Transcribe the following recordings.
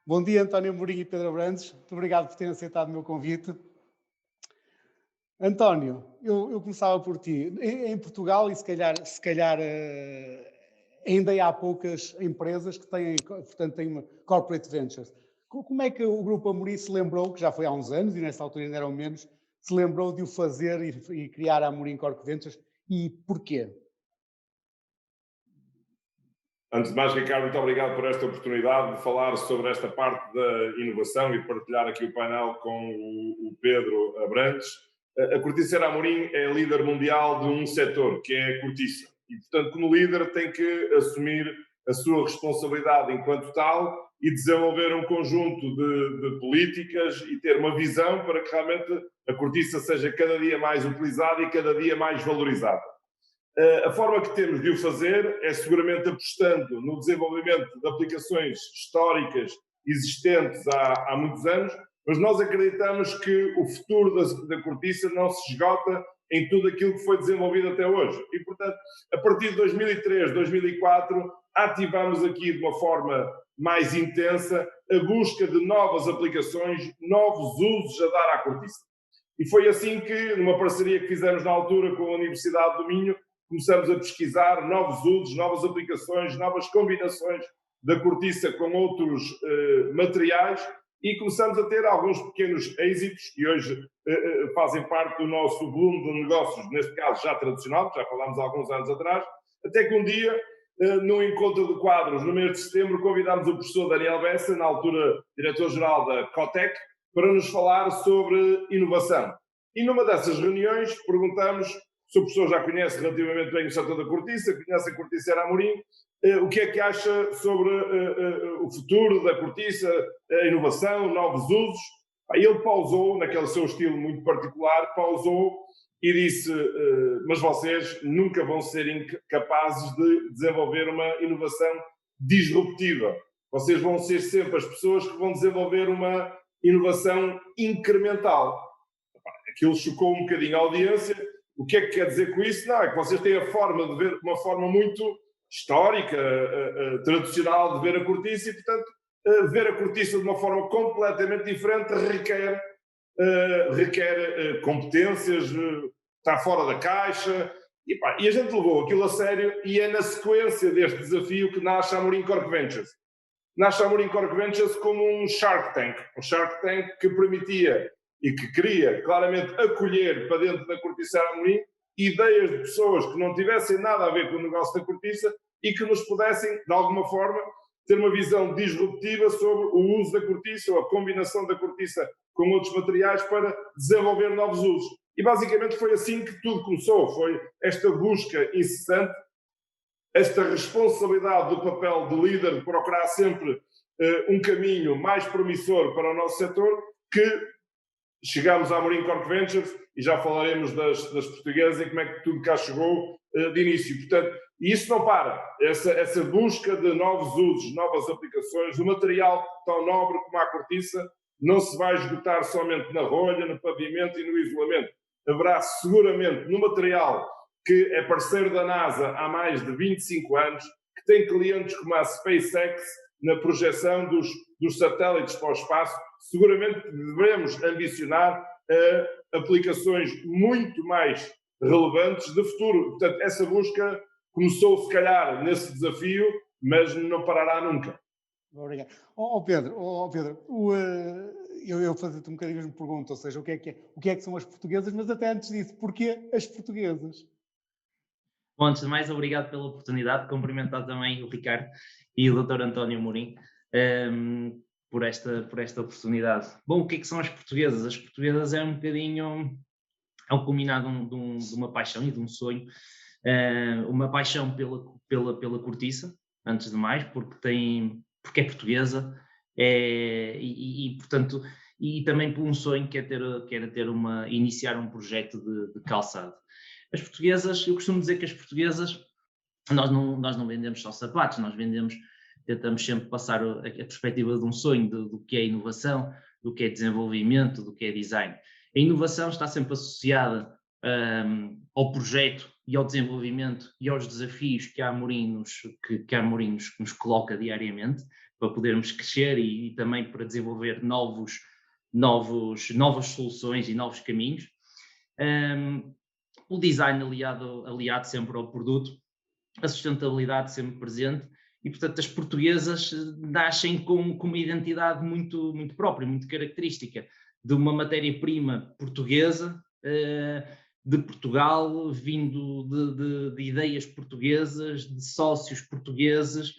Bom dia, António Amorim e Pedro Abrantes. Muito obrigado por terem aceitado o meu convite. António, eu começava por ti. Em Portugal, e se calhar ainda há poucas empresas que têm, portanto, têm corporate ventures. Como é que o Grupo Amorim se lembrou, que já foi há uns anos e nessa altura ainda eram menos, se lembrou de o fazer e criar a Amorim Corporate Ventures e porquê? Antes de mais, Ricardo, muito obrigado por esta oportunidade de falar sobre esta parte da inovação e de partilhar aqui o painel com o Pedro Abrantes. A Corticeira Amorim é líder mundial de um setor, que é a cortiça. E, portanto, como líder, tem que assumir a sua responsabilidade enquanto tal e desenvolver um conjunto de políticas e ter uma visão para que realmente a cortiça seja cada dia mais utilizada e cada dia mais valorizada. A forma que temos de o fazer é seguramente apostando no desenvolvimento de aplicações históricas existentes há muitos anos, mas nós acreditamos que o futuro da cortiça não se esgota em tudo aquilo que foi desenvolvido até hoje. E, portanto, a partir de 2003, 2004, ativamos aqui de uma forma mais intensa a busca de novas aplicações, novos usos a dar à cortiça. E foi assim que, numa parceria que fizemos na altura com a Universidade do Minho, começamos a pesquisar novos usos, novas aplicações, novas combinações da cortiça com outros materiais e começamos a ter alguns pequenos êxitos que hoje fazem parte do nosso volume de negócios, neste caso já tradicional, que já falámos há alguns anos atrás, até que um dia, num encontro de quadros, no mês de setembro, convidámos o professor Daniel Bessa, na altura diretor-geral da Cotec, para nos falar sobre inovação. E numa dessas reuniões perguntamos se o professor já conhece relativamente bem o setor da cortiça, conhece a Corticeira Amorim, o que é que acha sobre o futuro da cortiça, a inovação, novos usos. Aí ele pausou, naquele seu estilo muito particular, pausou e disse, mas vocês nunca vão ser capazes de desenvolver uma inovação disruptiva. Vocês vão ser sempre as pessoas que vão desenvolver uma inovação incremental. Aquilo chocou um bocadinho a audiência. O que é que quer dizer com isso? Não, é que vocês têm a forma de ver, uma forma muito histórica, tradicional de ver a cortiça e, portanto, ver a cortiça de uma forma completamente diferente requer competências, está fora da caixa. E a gente levou aquilo a sério e é na sequência deste desafio que nasce a Amorim Corp Ventures. Nasce a Amorim Corp Ventures como um Shark Tank que permitia e que queria claramente acolher para dentro da Corticeira Amorim ideias de pessoas que não tivessem nada a ver com o negócio da cortiça e que nos pudessem, de alguma forma, ter uma visão disruptiva sobre o uso da cortiça ou a combinação da cortiça com outros materiais para desenvolver novos usos. E basicamente foi assim que tudo começou, foi esta busca incessante, esta responsabilidade do papel de líder de procurar sempre um caminho mais promissor para o nosso setor, que chegámos à Amorim Corp Ventures e já falaremos das portuguesas e como é que tudo cá chegou de início. Portanto, e isso não para. Essa busca de novos usos, novas aplicações, do material tão nobre como a cortiça, não se vai esgotar somente na rolha, no pavimento e no isolamento. Haverá seguramente no material que é parceiro da NASA há mais de 25 anos, que tem clientes como a SpaceX na projeção dos satélites para o espaço, seguramente devemos ambicionar aplicações muito mais relevantes de futuro. Portanto, essa busca começou, se calhar, nesse desafio, mas não parará nunca. Obrigado. Pedro, eu fazer-te um bocadinho a mesma pergunta, ou seja, o que é que são as portuguesas, mas até antes disso, porquê as portuguesas? Bom, antes de mais, obrigado pela oportunidade, cumprimentar também o Ricardo e o Dr. António Amorim por esta oportunidade. Bom, o que é que são as portuguesas? As portuguesas é um bocadinho, é um combinado de uma paixão e de um sonho, uma paixão pela cortiça, antes de mais, porque é portuguesa, portanto, e também por um sonho que era iniciar um projeto de calçado. As portuguesas, eu costumo dizer que as portuguesas, nós não vendemos só sapatos, tentamos sempre passar a perspectiva de um sonho, do que é inovação, do que é desenvolvimento, do que é design. A inovação está sempre associada ao projeto e ao desenvolvimento e aos desafios que a Amorim nos coloca diariamente, para podermos crescer e também para desenvolver novas soluções e novos caminhos. O design aliado sempre ao produto, a sustentabilidade sempre presente, e portanto as portuguesas nascem com uma identidade muito, muito própria, muito característica, de uma matéria-prima portuguesa, de Portugal, vindo de ideias portuguesas, de sócios portugueses,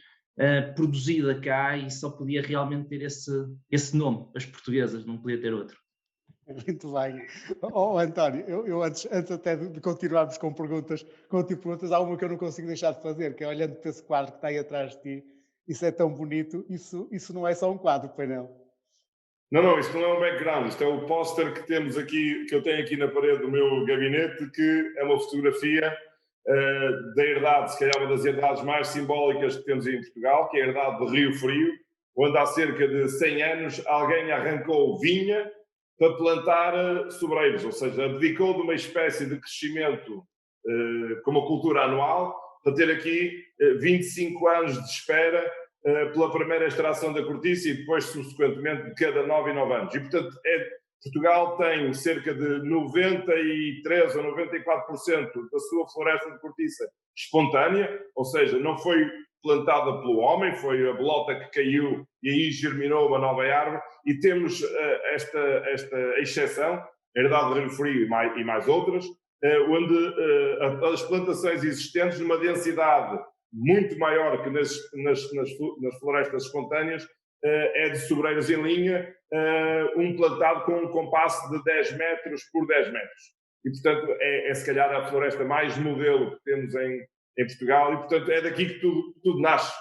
produzida cá, e só podia realmente ter esse nome, as portuguesas, não podia ter outro. Muito bem. António, eu antes até de continuarmos com perguntas, há uma que eu não consigo deixar de fazer, que é olhando para esse quadro que está aí atrás de ti, isso é tão bonito, isso não é só um quadro, painel. Não, isto não é um background, isto é o póster que temos aqui, que eu tenho aqui na parede do meu gabinete, que é uma fotografia da herdade, se calhar uma das herdades mais simbólicas que temos em Portugal, que é a herdade de Rio Frio, onde há cerca de 100 anos alguém arrancou vinha para plantar sobreiros, ou seja, abdicou de uma espécie de crescimento com uma cultura anual, para ter aqui 25 anos de espera pela primeira extração da cortiça e depois, subsequentemente, de cada 9 anos. E, portanto, Portugal tem cerca de 93% ou 94% da sua floresta de cortiça espontânea, ou seja, não foi plantada pelo homem, foi a bolota que caiu e aí germinou uma nova árvore, e temos esta exceção, a herdade de Rio Frio e mais outras, onde as plantações existentes, numa densidade muito maior que nas florestas espontâneas, é de sobreiros em linha, plantado com um compasso de 10 metros por 10 metros. E, portanto, é se calhar a floresta mais modelo que temos em Portugal, e, portanto, é daqui que tudo nasce.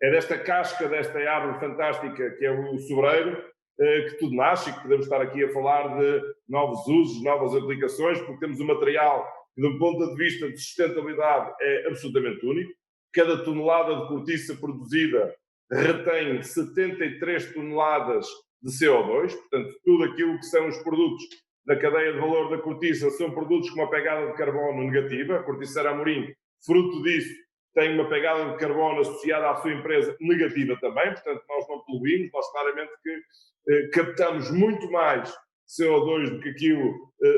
É desta casca, desta árvore fantástica que é o sobreiro, que tudo nasce, e que podemos estar aqui a falar de novos usos, novas aplicações, porque temos um material que, do ponto de vista de sustentabilidade, é absolutamente único. Cada tonelada de cortiça produzida retém 73 toneladas de CO2, portanto, tudo aquilo que são os produtos da cadeia de valor da cortiça são produtos com uma pegada de carbono negativa. A Corticeira Amorim, fruto disso, tem uma pegada de carbono associada à sua empresa negativa também, portanto, nós não poluímos, nós claramente que captamos muito mais CO2 do que aquilo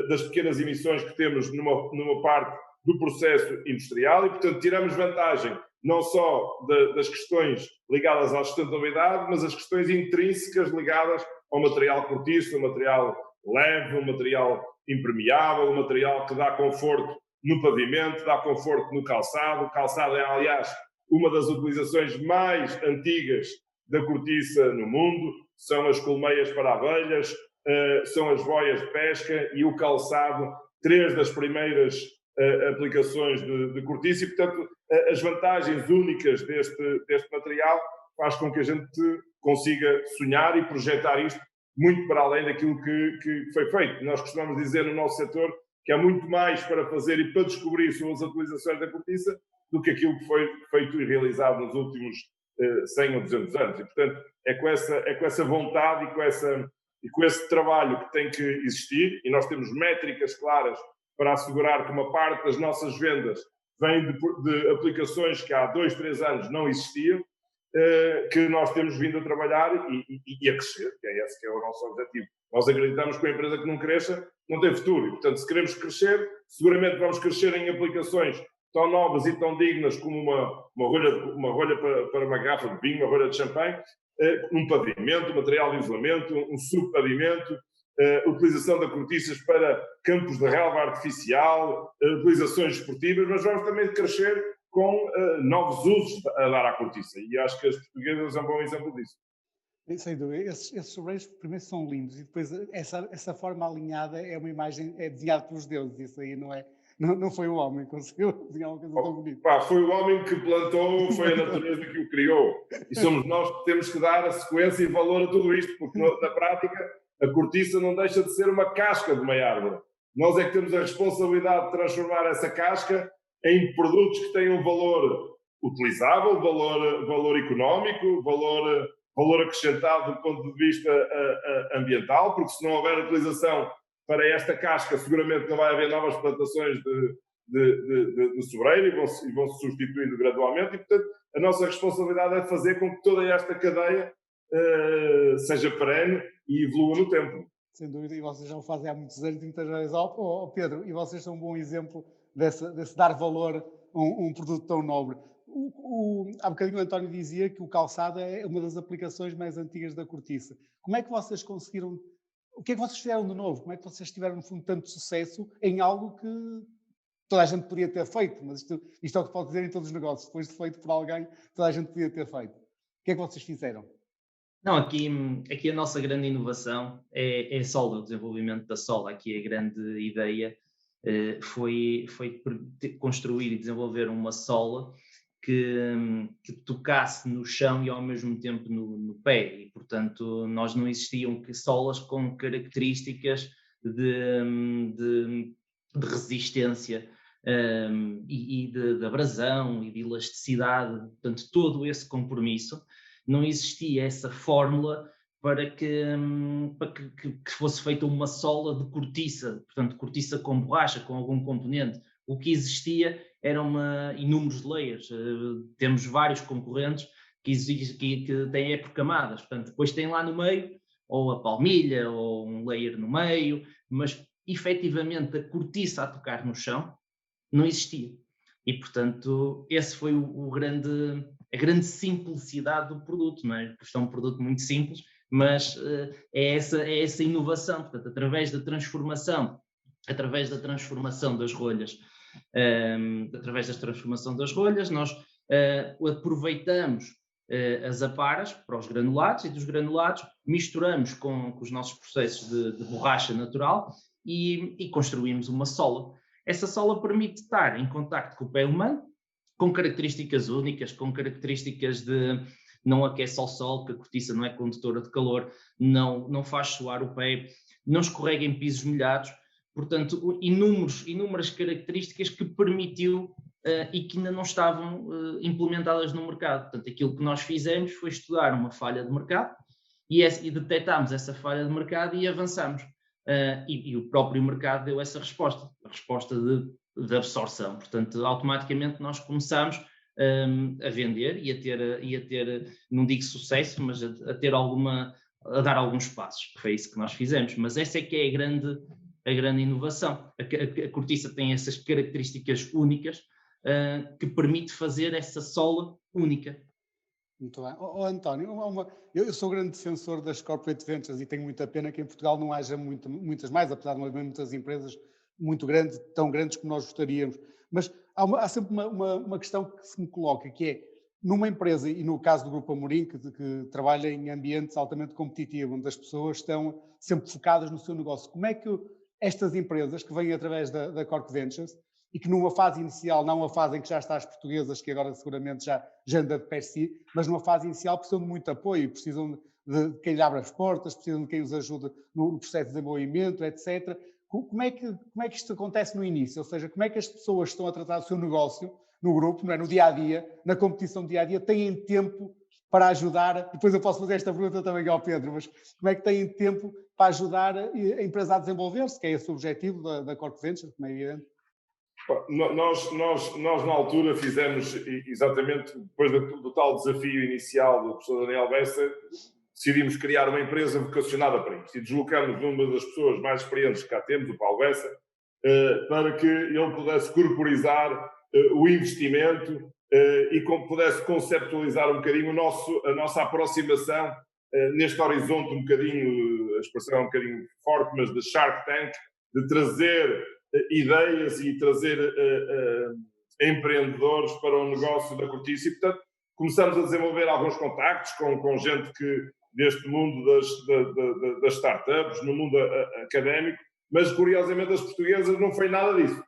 das pequenas emissões que temos numa parte do processo industrial, e, portanto, tiramos vantagem não só das questões ligadas à sustentabilidade, mas as questões intrínsecas ligadas ao material cortiço, ao material leve, um material impermeável, um material que dá conforto no pavimento, dá conforto no calçado. O calçado é, aliás, uma das utilizações mais antigas da cortiça no mundo, são as colmeias para abelhas, são as boias de pesca e o calçado, 3 das primeiras aplicações de cortiça, e, portanto, as vantagens únicas deste material faz com que a gente consiga sonhar e projetar isto muito para além daquilo que foi feito. Nós costumamos dizer no nosso setor que há muito mais para fazer e para descobrir sobre as utilizações da cortiça do que aquilo que foi feito e realizado nos últimos 100 ou 200 anos. E, portanto, é com essa vontade e com esse trabalho que tem que existir, e nós temos métricas claras para assegurar que uma parte das nossas vendas vem de aplicações que há 2, 3 anos não existiam, que nós temos vindo a trabalhar e a crescer, que é esse que é o nosso objetivo. Nós acreditamos que uma empresa que não cresça não tem futuro, e, portanto, se queremos crescer, seguramente vamos crescer em aplicações tão novas e tão dignas como uma rolha para uma garrafa de vinho, uma rolha de champanhe, um pavimento, material de isolamento, um subpavimento, utilização de cortiças para campos de relva artificial, utilizações esportivas, mas vamos também crescer com novos usos a dar à cortiça, e acho que as portuguesas são um bom exemplo disso. Sem dúvida, esses sobreiros primeiro são lindos, e depois essa forma alinhada é uma imagem, é desenhada pelos deuses, isso aí não foi o homem que conseguiu desenhar uma coisa tão bonita. Foi o homem que plantou, foi a natureza que o criou, e somos nós que temos que dar a sequência e valor a tudo isto, porque na prática a cortiça não deixa de ser uma casca de uma árvore. Nós é que temos a responsabilidade de transformar essa casca em produtos que tenham valor utilizável, valor económico, valor acrescentado do ponto de vista ambiental, porque se não houver utilização para esta casca seguramente não vai haver novas plantações de sobreiro e vão se substituindo gradualmente, e portanto a nossa responsabilidade é fazer com que toda esta cadeia seja perene e evolua no tempo. Sem dúvida, e vocês já o fazem há muitos anos, muitas vezes. Pedro, e vocês são um bom exemplo desse dar valor a um produto tão nobre. Há bocadinho o António dizia que o calçado é uma das aplicações mais antigas da cortiça. Como é que vocês conseguiram, o que é que vocês fizeram de novo? Como é que vocês tiveram, no fundo, tanto sucesso em algo que toda a gente podia ter feito? Mas isto é o que se pode dizer em todos os negócios. Depois de feito por alguém, toda a gente podia ter feito. O que é que vocês fizeram? Não, aqui a nossa grande inovação é a sola, o desenvolvimento da sola. Aqui a grande ideia foi construir e desenvolver uma sola que tocasse no chão e ao mesmo tempo no pé, e portanto não existiam solas com características de resistência e de abrasão e de elasticidade, portanto todo esse compromisso. Não existia essa fórmula para que fosse feita uma sola de cortiça, portanto cortiça com borracha, com algum componente. O que existia eram inúmeros layers. Temos vários concorrentes que têm por camadas, portanto depois tem lá no meio ou a palmilha ou um layer no meio, mas efetivamente a cortiça a tocar no chão não existia. E portanto esse foi a grande simplicidade do produto, não é? Porque é um produto muito simples, mas é essa inovação, portanto, através da transformação das rolhas, nós aproveitamos as aparas para os granulados, e dos granulados misturamos com os nossos processos de borracha natural e construímos uma sola. Essa sola permite estar em contacto com o pé humano, com características únicas, com características de não aquece ao sol, que a cortiça não é condutora de calor, não faz suar o pé, não escorrega em pisos molhados, portanto, inúmeras características que permitiu e que ainda não estavam implementadas no mercado. Portanto, aquilo que nós fizemos foi estudar uma falha de mercado e detectámos essa falha de mercado e avançamos. E o próprio mercado deu essa resposta, a resposta de absorção. Portanto, automaticamente nós começamos a vender e a ter, não digo sucesso, mas a dar alguns passos, que foi isso que nós fizemos. Mas essa é que é a grande inovação. A cortiça tem essas características únicas que permite fazer essa sola única. Muito bem. António, eu sou grande defensor das corporate ventures e tenho muita pena que em Portugal não haja muitas mais, apesar de não haver muitas empresas muito grandes, tão grandes como nós gostaríamos. Mas há sempre uma questão que se me coloca, que é, numa empresa, e no caso do Grupo Amorim, que trabalha em ambientes altamente competitivos, onde as pessoas estão sempre focadas no seu negócio, como é que estas empresas que vêm através da Corp Ventures e que numa fase inicial, não uma fase em que já está as portuguesas, que agora seguramente já anda de per si, mas numa fase inicial precisam de muito apoio, precisam de quem lhe abra as portas, precisam de quem os ajude no processo de desenvolvimento, etc. Como é que isto acontece no início? Ou seja, como é que as pessoas que estão a tratar do seu negócio no grupo, não é, no dia-a-dia, na competição do dia-a-dia, têm tempo para ajudar? Depois eu posso fazer esta pergunta também ao Pedro, mas como é que têm tempo para ajudar a empresa a desenvolver-se, que é esse o objetivo da Corp Venture, como é evidente? Nós na altura fizemos, exatamente depois do tal desafio inicial do professor Daniel Bessa, decidimos criar uma empresa vocacionada para isso e deslocamos uma das pessoas mais experientes que cá temos, o Paulo Bessa, para que ele pudesse corporizar o investimento e pudesse conceptualizar um bocadinho a nossa aproximação neste horizonte um bocadinho, a expressão é um bocadinho forte, mas de Shark Tank, de trazer ideias e trazer empreendedores para o negócio da cortiça. E, portanto, começamos a desenvolver alguns contactos com gente que deste mundo das startups, no mundo académico, mas curiosamente as portuguesas não foi nada disso.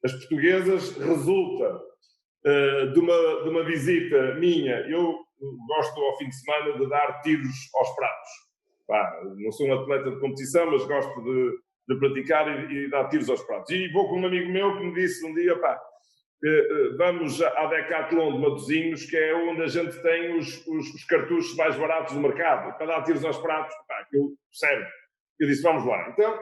As portuguesas resulta de uma visita minha. Eu gosto ao fim de semana de dar tiros aos pratos. Não sou um atleta de competição, mas gosto de praticar e dar tiros aos pratos. E vou com um amigo meu que me disse um dia, vamos à Decathlon de Matosinhos, que é onde a gente tem os cartuchos mais baratos do mercado, para dar tiros aos pratos, aquilo serve. Eu disse, vamos lá. Então,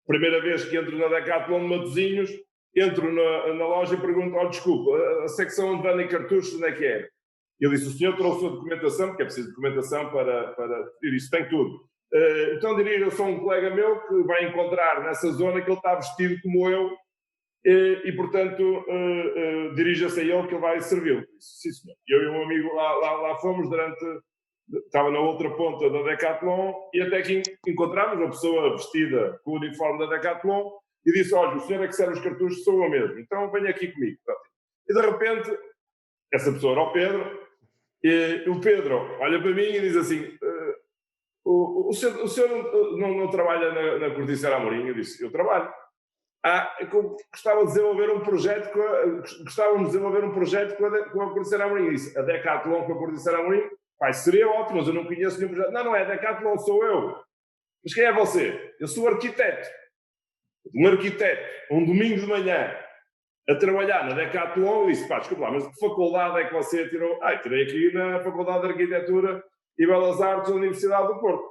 Primeira vez que entro na Decathlon de Matosinhos, entro na loja e pergunto, olha, desculpa, a secção onde vendem cartuchos, onde é que é? Eu disse, o senhor trouxe a documentação, porque é preciso documentação para... Eu disse, tem tudo. Então diria, eu sou um colega meu que vai encontrar nessa zona que ele está vestido como eu e portanto, dirija-se a ele que ele vai servi-lo. Sim, senhor. Eu e um amigo lá fomos estava na outra ponta da Decathlon e até que encontramos uma pessoa vestida com o uniforme da Decathlon e disse, olha, o senhor é que serve os cartuchos, sou eu mesmo, então venha aqui comigo. E de repente, essa pessoa era o Pedro, e o Pedro olha para mim e diz assim, o senhor não trabalha na Corticeira Amorim? Eu disse, eu trabalho. Gostávamos de desenvolver um projeto com a Corticeira Amorim. Eu disse, a Decathlon com a Corticeira Amorim? Pai, seria ótimo, mas eu não conheço nenhum projeto. Não é a Decathlon, sou eu. Mas quem é você? Eu sou arquiteto. Um arquiteto, um domingo de manhã, a trabalhar na Decathlon, eu disse, pá, desculpa lá, mas que faculdade é que você tirou? Tirei aqui na Faculdade de Arquitetura e Belas Artes da Universidade do Porto.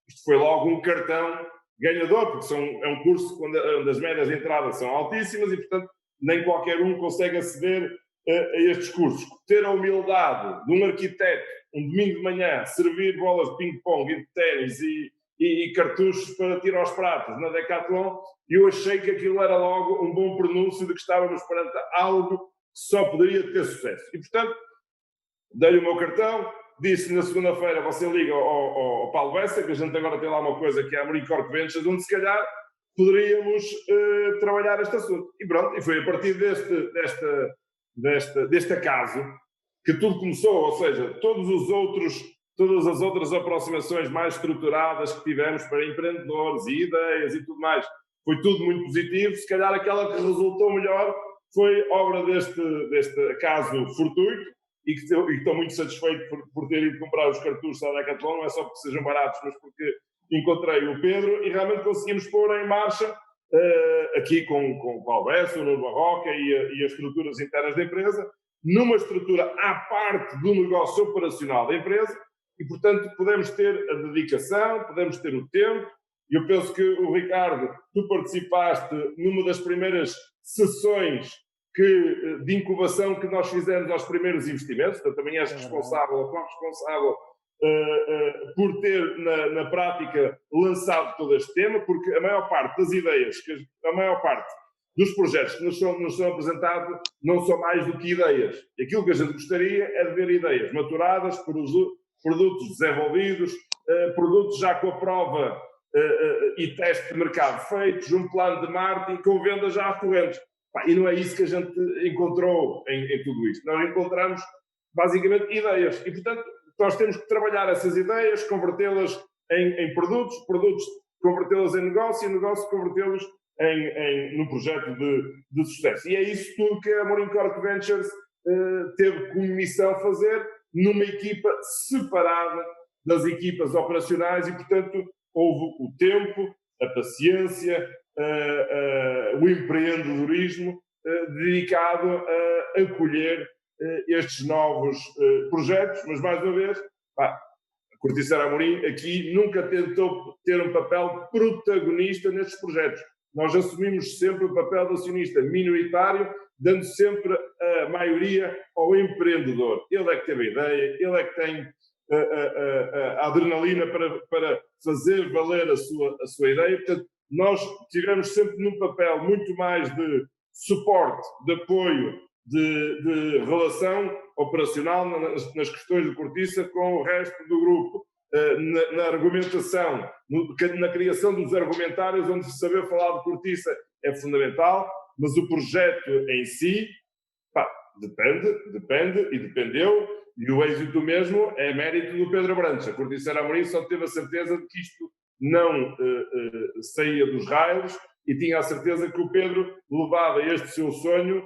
Isto foi logo um cartão ganhador, porque é um curso onde as médias de entrada são altíssimas e, portanto, nem qualquer um consegue aceder a estes cursos. Ter a humildade de um arquiteto, um domingo de manhã, servir bolas de ping-pong e de ténis e cartuchos para tirar aos pratos na Decathlon, e eu achei que aquilo era logo um bom pronúncio de que estávamos perante algo que só poderia ter sucesso. E, portanto, dei-lhe o meu cartão, disse na segunda-feira, você liga ao Paulo Bessa, que a gente agora tem lá uma coisa que é a Amorim Corp Ventures, onde se calhar poderíamos trabalhar este assunto. E pronto, e foi a partir deste acaso que tudo começou, ou seja, todas as outras aproximações mais estruturadas que tivemos para empreendedores e ideias e tudo mais, foi tudo muito positivo. Se calhar aquela que resultou melhor foi obra deste acaso fortuito e que estou muito satisfeito por ter ido comprar os cartuchos da Decathlon, não é só porque sejam baratos, mas porque encontrei o Pedro e realmente conseguimos pôr em marcha aqui com o Paulo Bessa, o Nuno Barroca e as estruturas internas da empresa, numa estrutura à parte do negócio operacional da empresa e, portanto, podemos ter a dedicação, podemos ter o tempo. E eu penso que o Ricardo, tu participaste numa das primeiras sessões de incubação que nós fizemos aos primeiros investimentos, portanto, também és responsável ou corresponsável por ter na prática lançado todo este tema, porque a maior parte das ideias, a maior parte dos projetos que nos são apresentados não são mais do que ideias. Aquilo que a gente gostaria é de ver ideias maturadas, produtos desenvolvidos, produtos já com a prova e teste de mercado feitos, um plano de marketing com venda já recorrentes. E não é isso que a gente encontrou em tudo isto. Nós encontramos basicamente ideias e, portanto, nós temos que trabalhar essas ideias, convertê-las em produtos convertê-las em negócio e negócio convertê-los num projeto de sucesso. E é isso tudo que a Amorim Corp Ventures teve como missão fazer numa equipa separada das equipas operacionais e, portanto, houve o tempo, a paciência, o empreendedorismo dedicado a acolher estes novos projetos, mas mais uma vez, a Corticeira Amorim aqui nunca tentou ter um papel protagonista nestes projetos. Nós assumimos sempre o papel de acionista minoritário, dando sempre a maioria ao empreendedor. Ele é que teve a ideia, ele é que tem a adrenalina para fazer valer a sua ideia. Portanto, nós tivemos sempre num papel muito mais de suporte, de apoio, de relação operacional nas questões de cortiça com o resto do grupo, na argumentação, na criação dos argumentários, onde saber falar de cortiça é fundamental, mas o projeto em si, depende e dependeu, e o êxito mesmo é mérito do Pedro Abrantes. A Corticeira Amorim só teve a certeza de que isto não saía dos raios e tinha a certeza que o Pedro levava este seu sonho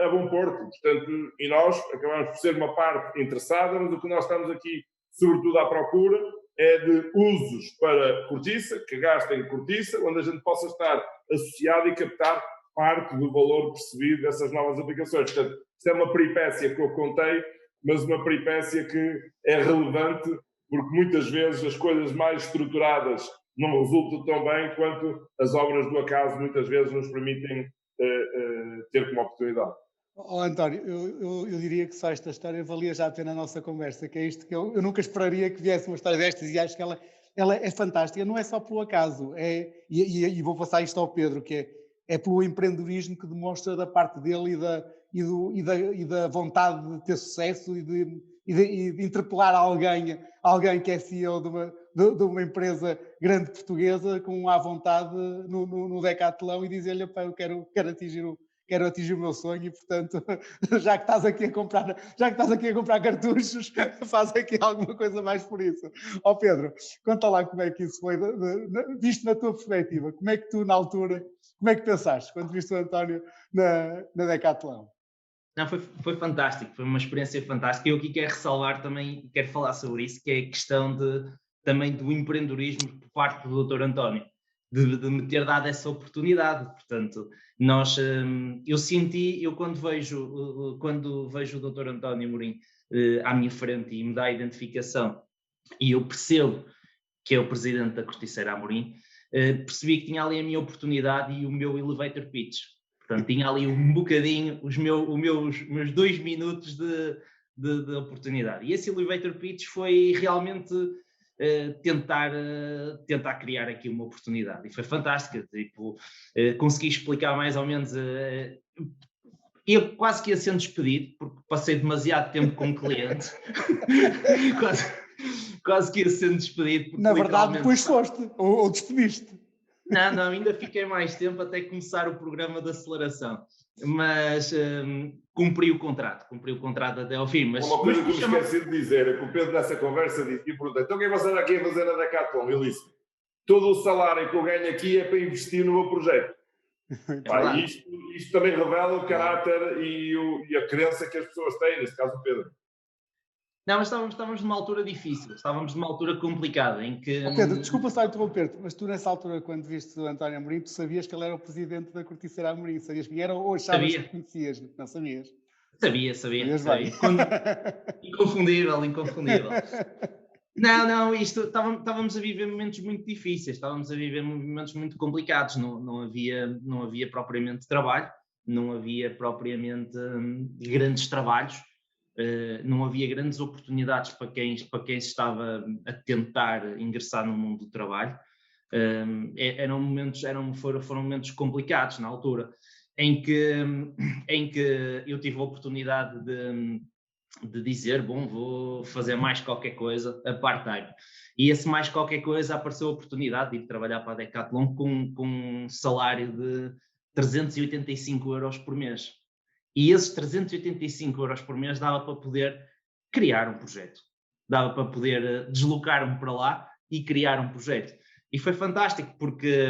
a bom porto. Portanto, e nós acabamos por ser uma parte interessada, mas o que nós estamos aqui, sobretudo à procura, é de usos para cortiça, que gastem cortiça, onde a gente possa estar associado e captar parte do valor percebido dessas novas aplicações. Portanto, isto é uma peripécia que eu contei, mas uma peripécia que é relevante, porque muitas vezes as coisas mais estruturadas não resulta tão bem quanto as obras do acaso muitas vezes nos permitem ter como oportunidade. António, eu diria que só esta história valia já a pena a nossa conversa, que é isto que eu nunca esperaria que viesse uma história destas e acho que ela é fantástica, não é só pelo acaso, e vou passar isto ao Pedro, que é pelo empreendedorismo que demonstra da parte dele e da vontade de ter sucesso e de interpelar alguém que é CEO de uma empresa grande portuguesa com à vontade no Decathlon e dizer-lhe, eu quero atingir o meu sonho e, portanto, já que estás aqui a comprar cartuchos, faz aqui alguma coisa mais por isso. Pedro, conta lá como é que isso foi, visto na tua perspectiva, como é que tu, na altura, como é que pensaste quando viste o António na Decathlon? Não, foi fantástico, foi uma experiência fantástica. Eu aqui quero ressalvar também, quero falar sobre isso, que é a questão também do empreendedorismo por parte do Dr. António, de me ter dado essa oportunidade. Portanto, eu quando vejo o Dr. António Amorim à minha frente e me dá a identificação e eu percebo que é o presidente da Corticeira Amorim, percebi que tinha ali a minha oportunidade e o meu elevator pitch. Portanto, tinha ali um bocadinho os meus 2 minutos de oportunidade. E esse elevator pitch foi realmente tentar criar aqui uma oportunidade. E foi fantástico. Tipo, consegui explicar mais ou menos. Eu quase que ia sendo despedido, porque passei demasiado tempo com o cliente. quase que ia sendo despedido. Na verdade, depois foste, ou despediste. Não, ainda fiquei mais tempo até começar o programa de aceleração, mas cumpri o contrato até ao fim. Mas, uma coisa que me esqueci de dizer é que o Pedro nessa conversa disse, e perguntei, então o que é que você está aqui a fazer na Decathlon? Ele disse, todo o salário que eu ganho aqui é para investir no meu projeto. Isto também revela o caráter e a crença que as pessoas têm, neste caso o Pedro. Não, mas estávamos numa altura difícil, estávamos numa altura complicada em que... Pedro, desculpa só interromper-te, mas tu nessa altura, quando viste o António Amorim, tu sabias que ele era o presidente da Corticeira Amorim, sabias quem era ou achavas que conhecias? Não sabias? Sabia. Inconfundível. Não, estávamos a viver momentos muito difíceis, estávamos a viver momentos muito complicados, não havia propriamente trabalho, não havia propriamente grandes trabalhos, não havia grandes oportunidades para quem estava a tentar ingressar no mundo do trabalho. Foram momentos complicados na altura, em que eu tive a oportunidade de dizer, bom, vou fazer mais qualquer coisa a part-time. E esse mais qualquer coisa apareceu a oportunidade de ir trabalhar para a Decathlon com um salário de 385 euros por mês. E esses 385 euros por mês dava para poder criar um projeto. Dava para poder deslocar-me para lá e criar um projeto. E foi fantástico, porque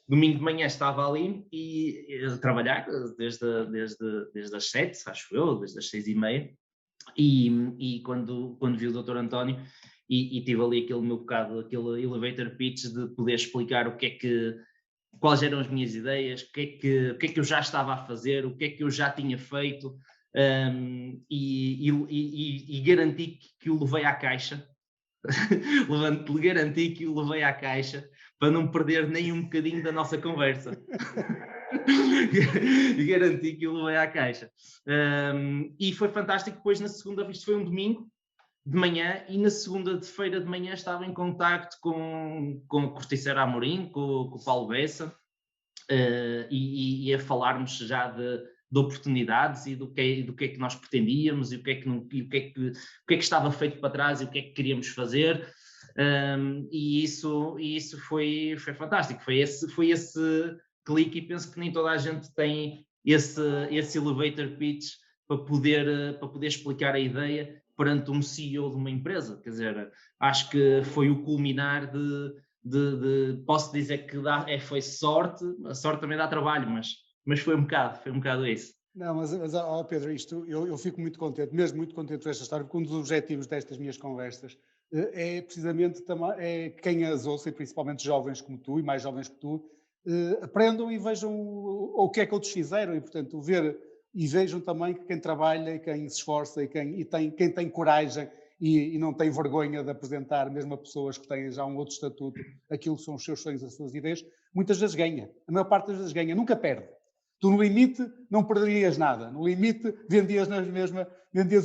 domingo de manhã estava ali e a trabalhar desde as 7, acho eu, desde as 6h30. E quando vi o Dr. António e tive ali aquele elevator pitch de poder explicar quais eram as minhas ideias, o que é que eu já estava a fazer, o que é que eu já tinha feito, e garanti que o levei à caixa. Garanti que o levei à caixa para não perder nem um bocadinho da nossa conversa. E garanti que o levei à caixa. E foi fantástico. Depois, na segunda, isto foi um domingo de manhã, e na segunda-feira de manhã estava em contacto com a Corticeira Amorim, com o Paulo Bessa, e a falarmos já de oportunidades e do que é que nós pretendíamos e o que é que estava feito para trás e o que é que queríamos fazer. E isso foi fantástico. Foi esse clique, e penso que nem toda a gente tem esse elevator pitch para poder explicar a ideia perante um CEO de uma empresa. Quer dizer, acho que foi o culminar posso dizer que foi sorte, a sorte também dá trabalho, mas foi um bocado isso. Não, mas Pedro, eu fico muito contente, mesmo muito contente por esta história, porque um dos objetivos destas minhas conversas é precisamente quem as ouça, e principalmente jovens como tu e mais jovens que tu, aprendam e vejam o que é que outros fizeram, e portanto vejam também que quem trabalha e quem se esforça e quem tem coragem e não tem vergonha de apresentar, mesmo a pessoas que têm já um outro estatuto, aquilo que são os seus sonhos, as suas ideias, muitas vezes ganha. A maior parte das vezes ganha, nunca perde. Tu, no limite, não perderias nada. No limite, vendias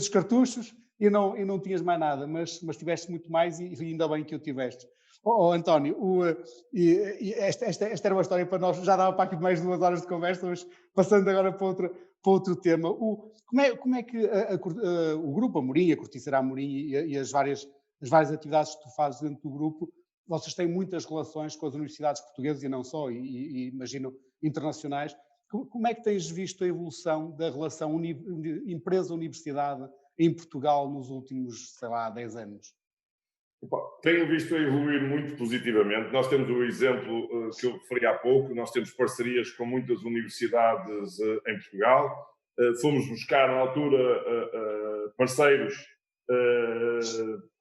os cartuchos e não tinhas mais nada, mas tiveste muito mais e ainda bem que o tiveste. António, esta era uma história para nós, já dava para aqui mais 2 horas de conversa, mas passando agora para outro tema. Como é que o Grupo Amorim, a Corticeira Amorim e as várias atividades que tu fazes dentro do grupo, vocês têm muitas relações com as universidades portuguesas e não só, e imagino internacionais. Como é que tens visto a evolução da relação empresa-universidade em Portugal nos últimos, 10 anos? Tenho visto a evoluir muito positivamente. Nós temos o exemplo que eu referi há pouco, nós temos parcerias com muitas universidades em Portugal. Fomos buscar, na altura, parceiros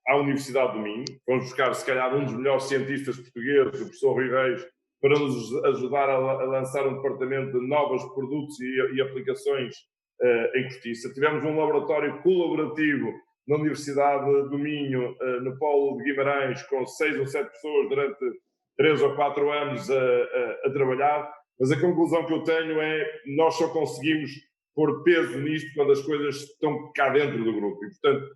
à Universidade do Minho. Fomos buscar, se calhar, um dos melhores cientistas portugueses, o professor Rui Reis, para nos ajudar a lançar um departamento de novos produtos e aplicações em Cortiça. Tivemos um laboratório colaborativo na Universidade do Minho, no Polo de Guimarães, com 6 ou 7 pessoas durante 3 ou 4 anos a trabalhar, mas a conclusão que eu tenho é que nós só conseguimos pôr peso nisto quando as coisas estão cá dentro do grupo. E, portanto,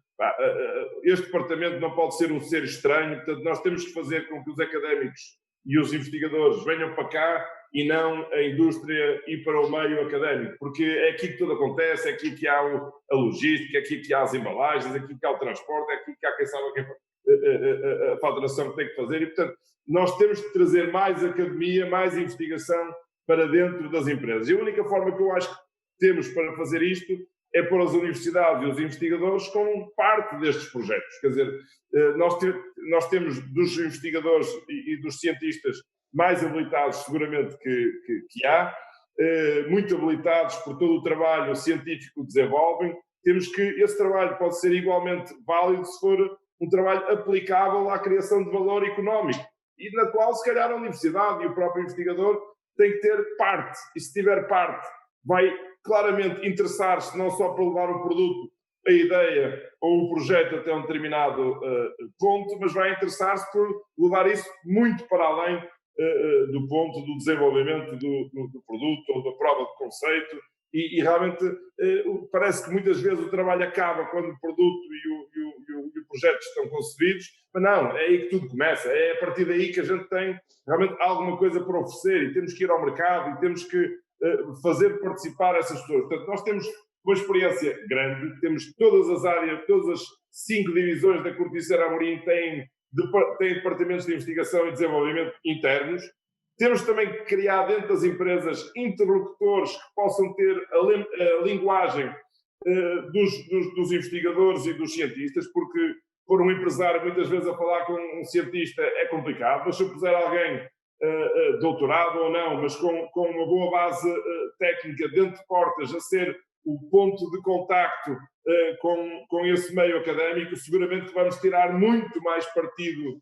este departamento não pode ser um ser estranho, portanto, nós temos que fazer com que os académicos e os investigadores venham para cá e não a indústria ir para o meio académico, porque é aqui que tudo acontece, é aqui que há a logística, é aqui que há as embalagens, é aqui que há o transporte, é aqui que há quem sabe a faturação que tem que fazer, e portanto nós temos que trazer mais academia, mais investigação para dentro das empresas. E a única forma que eu acho que temos para fazer isto é pôr as universidades e os investigadores como parte destes projetos. Quer dizer, nós temos dos investigadores e dos cientistas mais habilitados seguramente que há, muito habilitados por todo o trabalho científico que desenvolvem. Temos que esse trabalho pode ser igualmente válido se for um trabalho aplicável à criação de valor económico e na qual se calhar a universidade e o próprio investigador têm que ter parte, e se tiver parte vai claramente interessar-se não só por levar o produto, a ideia ou o projeto até um determinado ponto, mas vai interessar-se por levar isso muito para além do ponto do desenvolvimento do produto ou da prova de conceito e realmente parece que muitas vezes o trabalho acaba quando o produto e o projeto estão concebidos, mas não, é aí que tudo começa, é a partir daí que a gente tem realmente alguma coisa para oferecer e temos que ir ao mercado e temos que fazer participar essas pessoas. Portanto, nós temos uma experiência grande, temos todas as áreas, todas as 5 divisões da Corticeira Amorim têm departamentos de investigação e desenvolvimento internos. Temos também que criar dentro das empresas interlocutores que possam ter a linguagem dos investigadores e dos cientistas, porque pôr um empresário muitas vezes a falar com um cientista é complicado, mas se eu puser alguém doutorado ou não, mas com uma boa base técnica dentro de portas a ser o ponto de contacto com esse meio académico, seguramente vamos tirar muito mais partido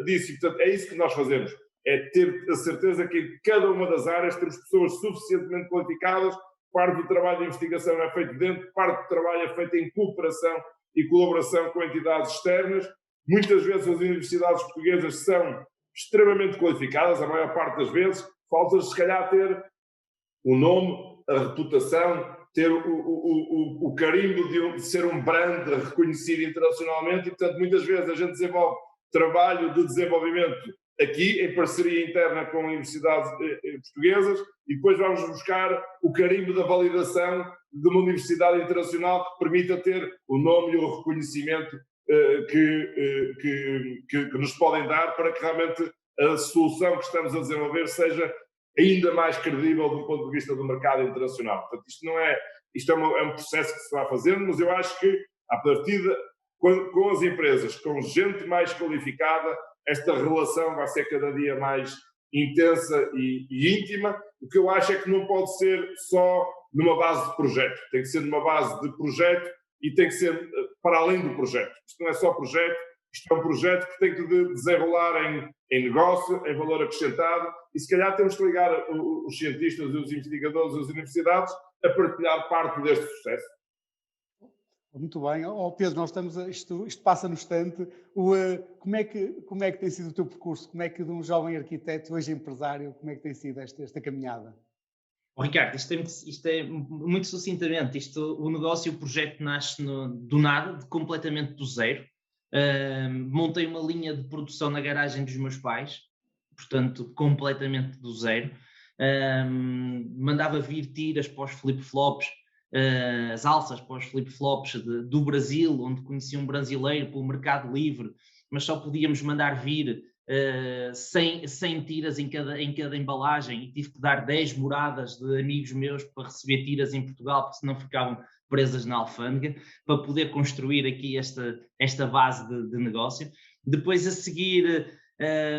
disso. E, portanto, é isso que nós fazemos, é ter a certeza que em cada uma das áreas temos pessoas suficientemente qualificadas, parte do trabalho de investigação é feito dentro, parte do trabalho é feito em cooperação e colaboração com entidades externas. Muitas vezes as universidades portuguesas são extremamente qualificadas, a maior parte das vezes, falta-lhes se calhar ter o nome, a reputação, ter o carimbo de ser um brand reconhecido internacionalmente e, portanto, muitas vezes a gente desenvolve trabalho de desenvolvimento aqui, em parceria interna com universidades portuguesas, e depois vamos buscar o carimbo da validação de uma universidade internacional que permita ter o nome e o reconhecimento que nos podem dar para que realmente a solução que estamos a desenvolver seja ainda mais credível do ponto de vista do mercado internacional. Portanto, isto é um processo que se vai fazendo, mas eu acho que, à partida, com as empresas, com gente mais qualificada, esta relação vai ser cada dia mais intensa e íntima. O que eu acho é que não pode ser só numa base de projeto, tem que ser numa base de projeto e tem que ser para além do projeto. Isto não é só projeto, isto é um projeto que tem que desenrolar em negócio, em valor acrescentado, e se calhar temos que ligar os cientistas, os investigadores, as universidades a partilhar parte deste processo. Muito bem. Pedro, nós estamos isto passa no instante. Como é que tem sido o teu percurso? Como é que de um jovem arquiteto, hoje empresário, como é que tem sido esta caminhada? Ricardo, isto é muito sucintamente, o negócio, o projeto nasce do nada, completamente do zero. Montei uma linha de produção na garagem dos meus pais, portanto, completamente do zero. Mandava vir tiras para os flip-flops, as alças para os flip-flops do Brasil, onde conhecia um brasileiro pelo Mercado Livre, mas só podíamos mandar vir 100 tiras em cada embalagem, e tive que dar 10 moradas de amigos meus para receber tiras em Portugal, porque senão ficavam presas na alfândega, para poder construir aqui esta base de negócio. Depois, a seguir,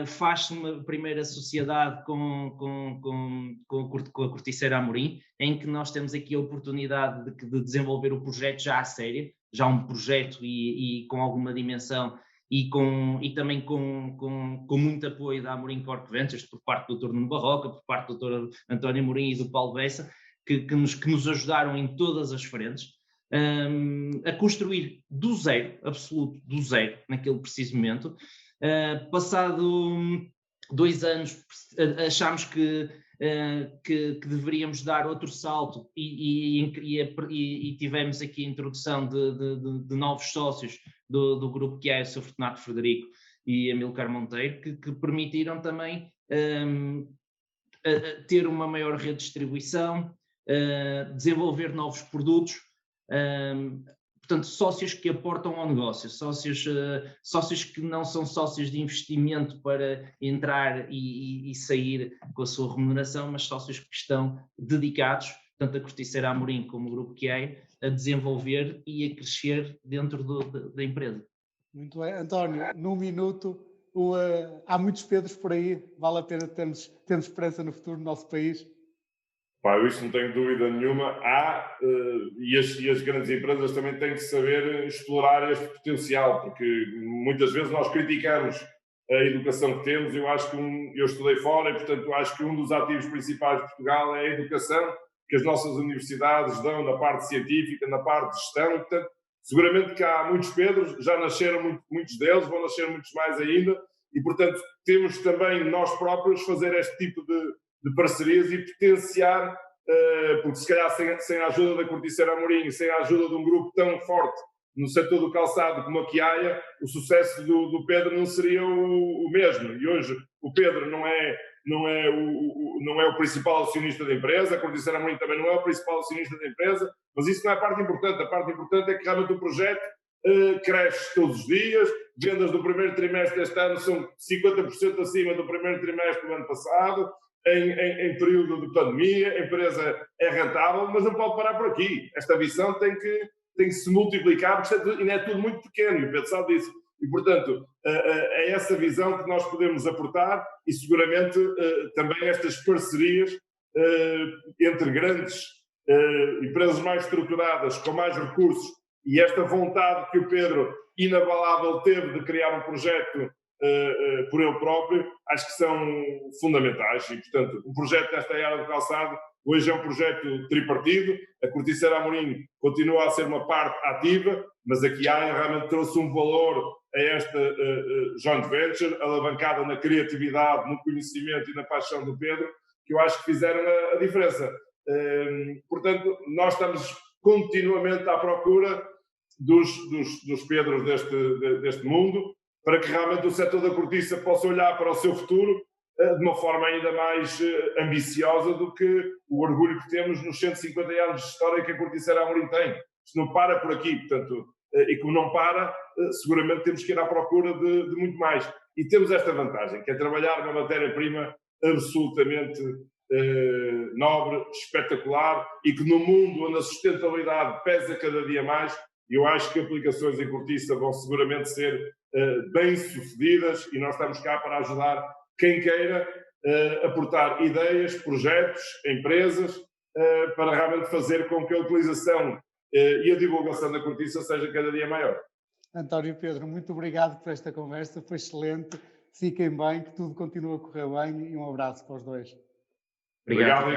faz-se uma primeira sociedade com a Corticeira Amorim, em que nós temos aqui a oportunidade de desenvolver o projeto já à sério, já um projeto e com alguma dimensão, e também com muito apoio da Amorim Corp Ventures, por parte do Dr. Nuno Barroca, por parte do Dr. António Amorim e do Paulo Bessa, que nos ajudaram em todas as frentes, a construir do zero, absoluto do zero, naquele preciso momento. Passado 2 anos, achámos que deveríamos dar outro salto e tivemos aqui a introdução de novos sócios do grupo, que é o Sr. Fortunato Frederico e Amilcar Monteiro, que permitiram também ter uma maior redistribuição, desenvolver novos produtos, portanto, sócios que aportam ao negócio, sócios que não são sócios de investimento para entrar e sair com a sua remuneração, mas sócios que estão dedicados, tanto a Corticeira Amorim como o grupo que é, a desenvolver e a crescer dentro da empresa. Muito bem. António, num minuto, há muitos Pedros por aí, vale a pena termos esperança no futuro do nosso país? Isso não tenho dúvida nenhuma. E as grandes empresas também têm que saber explorar este potencial, porque muitas vezes nós criticamos a educação que temos. Eu acho que eu estudei fora e, portanto, acho que um dos ativos principais de Portugal é a educação que as nossas universidades dão na parte científica, na parte de gestão. Portanto, seguramente que há muitos Pedros, já nasceram muitos deles, vão nascer muitos mais ainda, e, portanto, temos também nós próprios fazer este tipo de parcerias e potenciar, porque se calhar sem a ajuda da Corticeira Amorim, sem a ajuda de um grupo tão forte no setor do calçado como a Kiaia, o sucesso do Pedro não seria o mesmo. E hoje o Pedro não é o principal acionista da empresa, a Corticeira Amorim também não é o principal acionista da empresa, mas isso não é a parte importante. A parte importante é que realmente o projeto cresce todos os dias. Vendas do primeiro trimestre deste ano são 50% acima do primeiro trimestre do ano passado. Em período de pandemia, a empresa é rentável, mas não pode parar por aqui. Esta visão tem que se multiplicar, porque ainda é tudo muito pequeno, e o Pedro sabe disso. E, portanto, é essa visão que nós podemos aportar, e seguramente também estas parcerias entre grandes empresas mais estruturadas, com mais recursos, e esta vontade que o Pedro, inabalável, teve de criar um projeto por ele próprio, acho que são fundamentais. E, portanto, o projeto desta era do calçado hoje é um projeto tripartido. A Corticeira Amorim continua a ser uma parte ativa, mas a Kiaia realmente trouxe um valor a esta joint venture, alavancada na criatividade, no conhecimento e na paixão do Pedro, que eu acho que fizeram a diferença. Portanto, nós estamos continuamente à procura dos Pedros deste mundo, para que realmente o setor da cortiça possa olhar para o seu futuro de uma forma ainda mais ambiciosa do que o orgulho que temos nos 150 anos de história que a Corticeira Amorim tem. Isto não para por aqui, portanto, e como não para, seguramente temos que ir à procura de muito mais. E temos esta vantagem, que é trabalhar uma matéria-prima absolutamente nobre, espetacular, e que no mundo onde a sustentabilidade pesa cada dia mais, eu acho que aplicações em cortiça vão seguramente ser bem-sucedidas, e nós estamos cá para ajudar quem queira aportar ideias, projetos, empresas, para realmente fazer com que a utilização e a divulgação da cortiça seja cada dia maior. António e Pedro, muito obrigado por esta conversa, foi excelente. Fiquem bem, que tudo continue a correr bem, e um abraço para os dois. Obrigado.